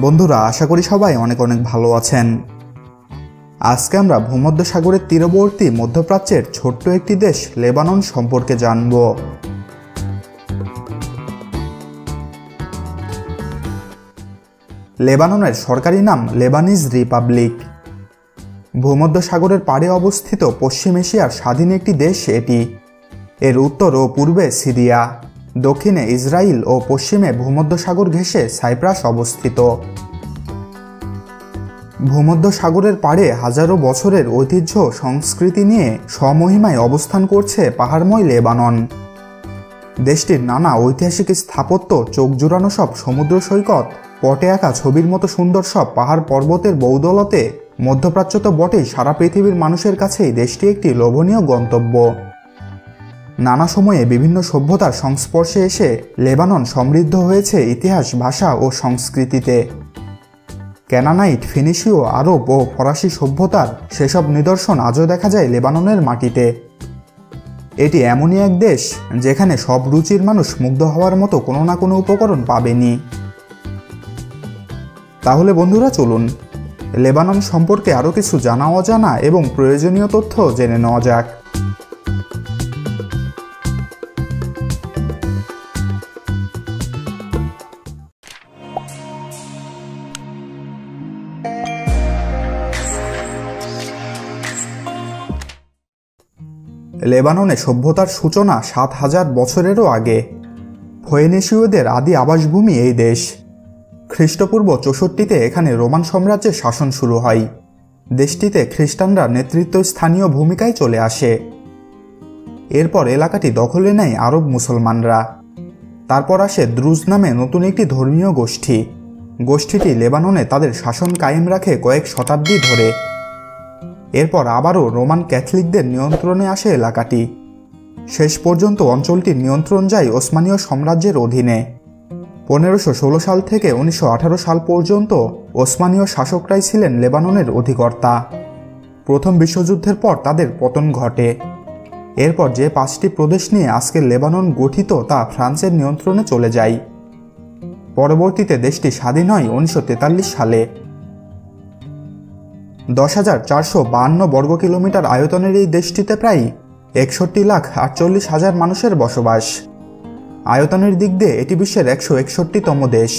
বন্ধুরা, আশা করি সবাই অনেক অনেক ভালো আছেন। আজকে আমরা ভূমধ্যসাগরের তীরবর্তী মধ্যপ্রাচ্যের ছোট্ট একটি দেশ লেবানন সম্পর্কে জানব। লেবাননের সরকারি নাম লেবানিজ রিপাবলিক। ভূমধ্যসাগরের পাড়ে অবস্থিত পশ্চিম এশিয়ার স্বাধীন একটি দেশ এটি। এর উত্তর ও পূর্বে সিরিয়া, দক্ষিণে ইসরায়েল ও পশ্চিমে ভূমধ্যসাগর ঘেঁষে সাইপ্রাস অবস্থিত। ভূমধ্যসাগরের পাড়ে হাজারো বছরের ঐতিহ্য সংস্কৃতি নিয়ে স্বমহিমায় অবস্থান করছে পাহাড়ময় লেবানন। দেশটির নানা ঐতিহাসিক স্থাপত্য, চোখ জুড়ানো সব সমুদ্র সৈকত, পটে আঁকা ছবির মতো সুন্দর সব পাহাড় পর্বতের বৌদলতে মধ্যপ্রাচ্য তো বটেই, সারা পৃথিবীর মানুষের কাছেই দেশটি একটি লোভনীয় গন্তব্য। নানা সময়ে বিভিন্ন সভ্যতার সংস্পর্শে এসে লেবানন সমৃদ্ধ হয়েছে ইতিহাস, ভাষা ও সংস্কৃতিতে। ক্যানানাইট, ফিনিশীয়, আরব ও ফরাসি সভ্যতার সেসব নিদর্শন আজও দেখা যায় লেবাননের মাটিতে। এটি এমনই এক দেশ যেখানে সব রুচির মানুষ মুগ্ধ হওয়ার মতো কোনো না কোনো উপকরণ পাবেনি। তাহলে বন্ধুরা, চলুন লেবানন সম্পর্কে আরও কিছু জানা অজানা এবং প্রয়োজনীয় তথ্য জেনে নেওয়া যাক। লেবাননে সভ্যতার সূচনা ৭,০০০ বছরেরও আগে। ফোয়েনিসীয়দের আদি আবাসভূমি এই দেশ। খ্রিস্টপূর্ব ৬৪-তে এখানে রোমান সাম্রাজ্যের শাসন শুরু হয়। দেশটিতে খ্রিস্টানরা নেতৃত্বস্থানীয় ভূমিকায় চলে আসে। এরপর এলাকাটি দখলে নেয় আরব মুসলমানরা। তারপর আসে দ্রুজ নামে নতুন একটি ধর্মীয় গোষ্ঠী। গোষ্ঠীটি লেবাননে তাদের শাসন কায়েম রাখে কয়েক শতাব্দী ধরে। এরপর আবারও রোমান ক্যাথলিকদের নিয়ন্ত্রণে আসে এলাকাটি। শেষ পর্যন্ত অঞ্চলটির নিয়ন্ত্রণ যায় ওসমানীয় সাম্রাজ্যের অধীনে। ১৫১৬ সাল থেকে ১৯১৮ সাল পর্যন্ত ওসমানীয় শাসকরাই ছিলেন লেবাননের অধিকর্তা। প্রথম বিশ্বযুদ্ধের পর তাদের পতন ঘটে। এরপর যে ৫টি প্রদেশ নিয়ে আজকের লেবানন গঠিত তা ফ্রান্সের নিয়ন্ত্রণে চলে যায়। পরবর্তীতে দেশটি স্বাধীন হয় ১৯৪৩ সালে। ১০,৪৫২ বর্গ কিলোমিটার আয়তনের এই দেশটিতে প্রায় ৬১,৪৮,০০০ মানুষের বসবাস। আয়তনের দিক দিয়ে এটি বিশ্বের ১৬১তম দেশ।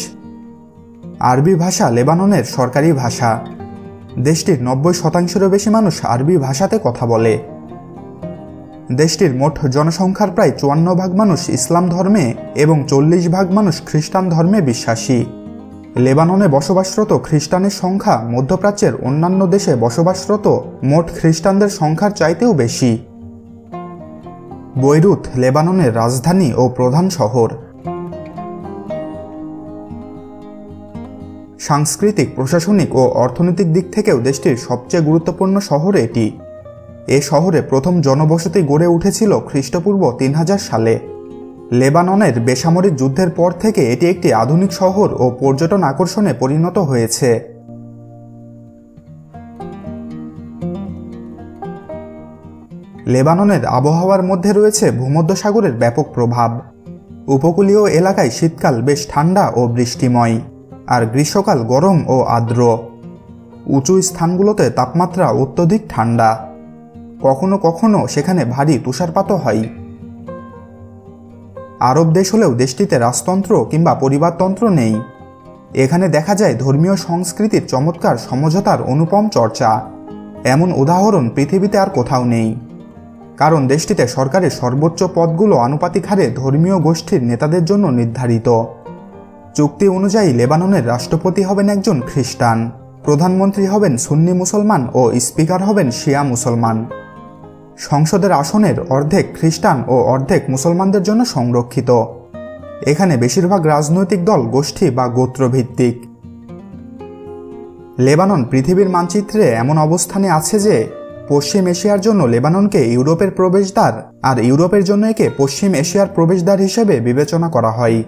আরবি ভাষা লেবাননের সরকারি ভাষা। দেশটির ৯০%-এরও বেশি মানুষ আরবি ভাষাতে কথা বলে। দেশটির মোট জনসংখ্যার প্রায় ৫৪% মানুষ ইসলাম ধর্মে এবং ৪০% মানুষ খ্রিস্টান ধর্মে বিশ্বাসী। লেবাননে বসবাসরত খ্রিস্টানের সংখ্যা মধ্যপ্রাচ্যের অন্যান্য দেশে বসবাসরত মোট খ্রিস্টানদের সংখ্যার চাইতেও বেশি। বৈরুত লেবাননের রাজধানী ও প্রধান শহর। সাংস্কৃতিক, প্রশাসনিক ও অর্থনৈতিক দিক থেকেও দেশটির সবচেয়ে গুরুত্বপূর্ণ শহর এটি। এ শহরে প্রথম জনবসতি গড়ে উঠেছিল খ্রিস্টপূর্ব ৩০০০ সালে। লেবাননের বেসামরিক যুদ্ধের পর থেকে এটি একটি আধুনিক শহর ও পর্যটন আকর্ষণে পরিণত হয়েছে। লেবাননের আবহাওয়ার মধ্যে রয়েছে ভূমধ্যসাগরের ব্যাপক প্রভাব। উপকূলীয় এলাকায় শীতকাল বেশ ঠান্ডা ও বৃষ্টিময়, আর গ্রীষ্মকাল গরম ও আর্দ্র। উঁচু স্থানগুলোতে তাপমাত্রা অত্যধিক ঠান্ডা। কখনো কখনো সেখানে ভারী তুষারপাতও হয়। আরব দেশ হলেও দেশটিতে রাজতন্ত্র কিংবা পরিবারতন্ত্র নেই। এখানে দেখা যায় ধর্মীয় সংস্কৃতির চমৎকার সমঝোতার অনুপম চর্চা। এমন উদাহরণ পৃথিবীতে আর কোথাও নেই, কারণ দেশটিতে সরকারের সর্বোচ্চ পদগুলো আনুপাতিক হারে ধর্মীয় গোষ্ঠীর নেতাদের জন্য নির্ধারিত। চুক্তি অনুযায়ী লেবাননের রাষ্ট্রপতি হবেন একজন খ্রিস্টান, প্রধানমন্ত্রী হবেন সুন্নি মুসলমান ও স্পিকার হবেন শিয়া মুসলমান। সংসদের আসনের অর্ধেক খ্রিস্টান ও অর্ধেক মুসলমানদের জন্য সংরক্ষিত। এখানে বেশিরভাগ রাজনৈতিক দল গোষ্ঠী বা গোত্রভিত্তিক। লেবানন পৃথিবীর মানচিত্রে এমন অবস্থানে আছে যে পশ্চিম এশিয়ার জন্য লেবাননকে ইউরোপের প্রবেশদ্বার, আর ইউরোপের জন্য একে পশ্চিম এশিয়ার প্রবেশদ্বার হিসেবে বিবেচনা করা হয়।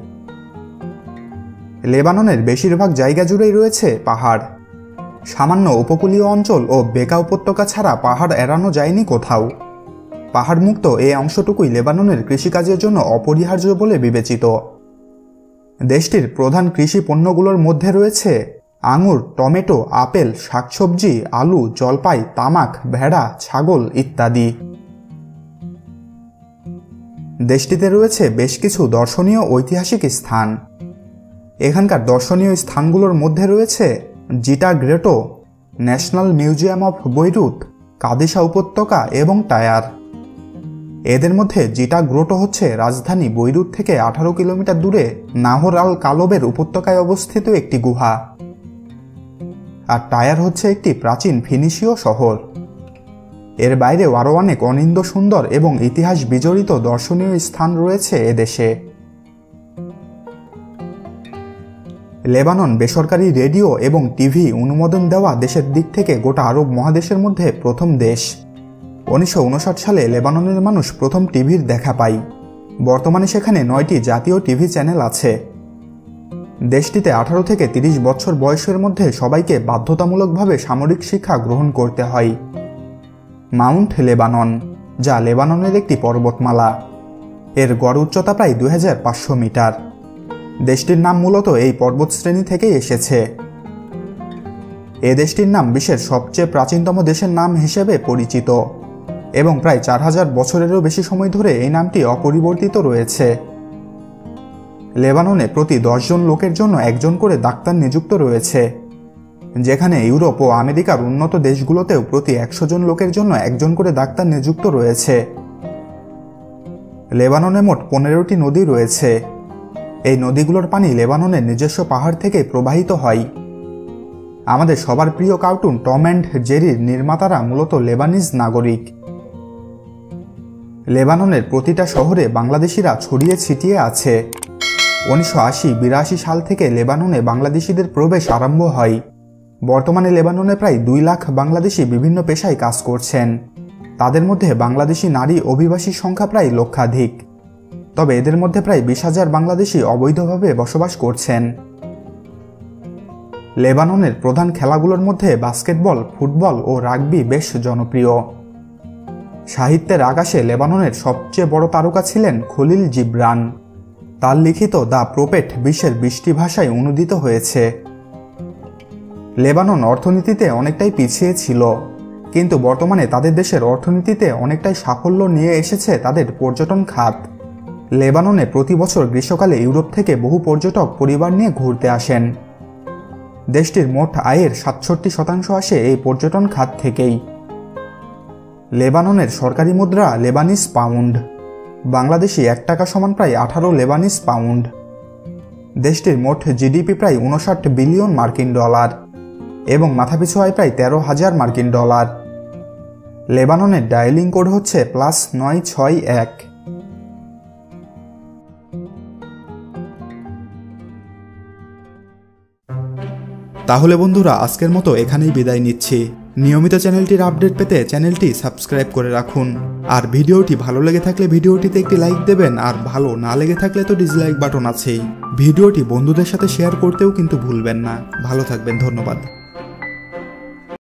লেবাননের বেশিরভাগ জায়গা জুড়েই রয়েছে পাহাড়। সামান্য উপকূলীয় অঞ্চল ও বেকা উপত্যকা ছাড়া পাহাড় এড়ানো যায়নি কোথাও। পাহাড়মুক্ত এই অংশটুকুই লেবাননের কৃষিকাজের জন্য অপরিহার্য বলে বিবেচিত। দেশটির প্রধান কৃষি পণ্যগুলোর মধ্যে রয়েছে আঙুর, টমেটো, আপেল, শাকসবজি, আলু, জলপাই, তামাক, ভেড়া, ছাগল ইত্যাদি। দেশটিতে রয়েছে বেশ কিছু দর্শনীয় ঐতিহাসিক স্থান। এখানকার দর্শনীয় স্থানগুলোর মধ্যে রয়েছে জিটা গ্রেটো, ন্যাশনাল মিউজিয়াম অফ বৈরুত, কাদিসা উপত্যকা এবং টায়ার। এদের মধ্যে জিটা গ্রোটো হচ্ছে রাজধানী বৈরুত থেকে 18 কিলোমিটার দূরে নাহর আল কালবের উপত্যকায় অবস্থিত একটি গুহা। আর টায়ার হচ্ছে একটি প্রাচীন ফিনিশীয় শহর। এর বাইরেও আরও অনেক অনিন্দ সুন্দর এবং ইতিহাস বিজড়িত দর্শনীয় স্থান রয়েছে এদেশে। লেবানন বেসরকারি রেডিও এবং টিভি অনুমোদন দেওয়া দেশের দিক থেকে গোটা আরব মহাদেশের মধ্যে প্রথম দেশ। 1959 সালে লেবাননের মানুষ প্রথম টিভির দেখা পায়। বর্তমানে সেখানে 9টি জাতীয় টিভি চ্যানেল আছে। দেশটিতে 18 থেকে 30 বছর বয়সের মধ্যে সবাইকে বাধ্যতামূলকভাবে সামরিক শিক্ষা গ্রহণ করতে হয়। মাউন্ট লেবানন, যা লেবাননের একটি পর্বতমালা, এর গড় উচ্চতা প্রায় 2500 মিটার। দেশটির নাম মূলত এই পর্বতশ্রেণী থেকেই এসেছে। এ দেশটির নাম বিশ্বের সবচেয়ে প্রাচীনতম দেশের নাম হিসেবে পরিচিত এবং প্রায় 4000 বছরেরও বেশি সময় ধরে এই নামটি অপরিবর্তিত রয়েছে। লেবাননে প্রতি 10 জন লোকের জন্য একজন করে ডাক্তার নিযুক্ত রয়েছে, যেখানে ইউরোপ ও আমেরিকার উন্নত দেশগুলোতেও প্রতি 100 জন লোকের জন্য একজন করে ডাক্তার নিযুক্ত রয়েছে। লেবাননে মোট 15টি নদী রয়েছে। এই নদীগুলোর পানি লেবাননের নিজস্ব পাহাড় থেকে প্রবাহিত হয়। আমাদের সবার প্রিয় কার্টুন টম অ্যান্ড জেরির নির্মাতারা মূলত লেবানিজ নাগরিক। লেবাননের প্রতিটা শহরে বাংলাদেশিরা ছড়িয়ে ছিটিয়ে আছে। 1980-82 সাল থেকে লেবাননে বাংলাদেশিদের প্রবেশ আরম্ভ হয়। বর্তমানে লেবাননে প্রায় 2 লাখ বাংলাদেশি বিভিন্ন পেশায় কাজ করছেন। তাদের মধ্যে বাংলাদেশি নারী অভিবাসীর সংখ্যা প্রায় লক্ষাধিক। তবে এদের মধ্যে প্রায় 20,000 বাংলাদেশি অবৈধভাবে বসবাস করছেন। লেবাননের প্রধান খেলাগুলোর মধ্যে বাস্কেটবল, ফুটবল ও রাগবি বেশ জনপ্রিয়। সাহিত্যের আকাশে লেবাননের সবচেয়ে বড় তারকা ছিলেন খলিল জিব্রান। তার লিখিত দ্য প্রফেট বিশ্বের 20টি ভাষায় অনূদিত হয়েছে। লেবানন অর্থনীতিতে অনেকটাই পিছিয়ে ছিল, কিন্তু বর্তমানে তাদের দেশের অর্থনীতিতে অনেকটাই সাফল্য নিয়ে এসেছে তাদের পর্যটন খাত। লেবাননে প্রতি বছর গ্রীষ্মকালে ইউরোপ থেকে বহু পর্যটক পরিবার নিয়ে ঘুরতে আসেন। দেশটির মোট আয়ের 67% আসে এই পর্যটন খাত থেকেই। লেবাননের সরকারি মুদ্রা লেবানিজ পাউন্ড। বাংলাদেশি 1 টাকা সমান প্রায় 18 লেবানিজ পাউন্ড। দেশটির মোট জিডিপি প্রায় 59 বিলিয়ন মার্কিন ডলার এবং মাথাপিছু আয় প্রায় 13,000 মার্কিন ডলার। লেবাননের ডায়ালিং কোড হচ্ছে +961। তাহলে বন্ধুরা, আজকের মতো এখানেই বিদায় নিচ্ছি। নিয়মিত চ্যানেলটির আপডেট পেতে চ্যানেলটি সাবস্ক্রাইব করে রাখুন। আর ভিডিওটি ভালো লেগে থাকলে ভিডিওটিতে একটি লাইক দেবেন, আর ভালো না লেগে থাকলে তো ডিসলাইক বাটন আছেই। ভিডিওটি বন্ধুদের সাথে শেয়ার করতেও কিন্তু ভুলবেন না। ভালো থাকবেন, ধন্যবাদ।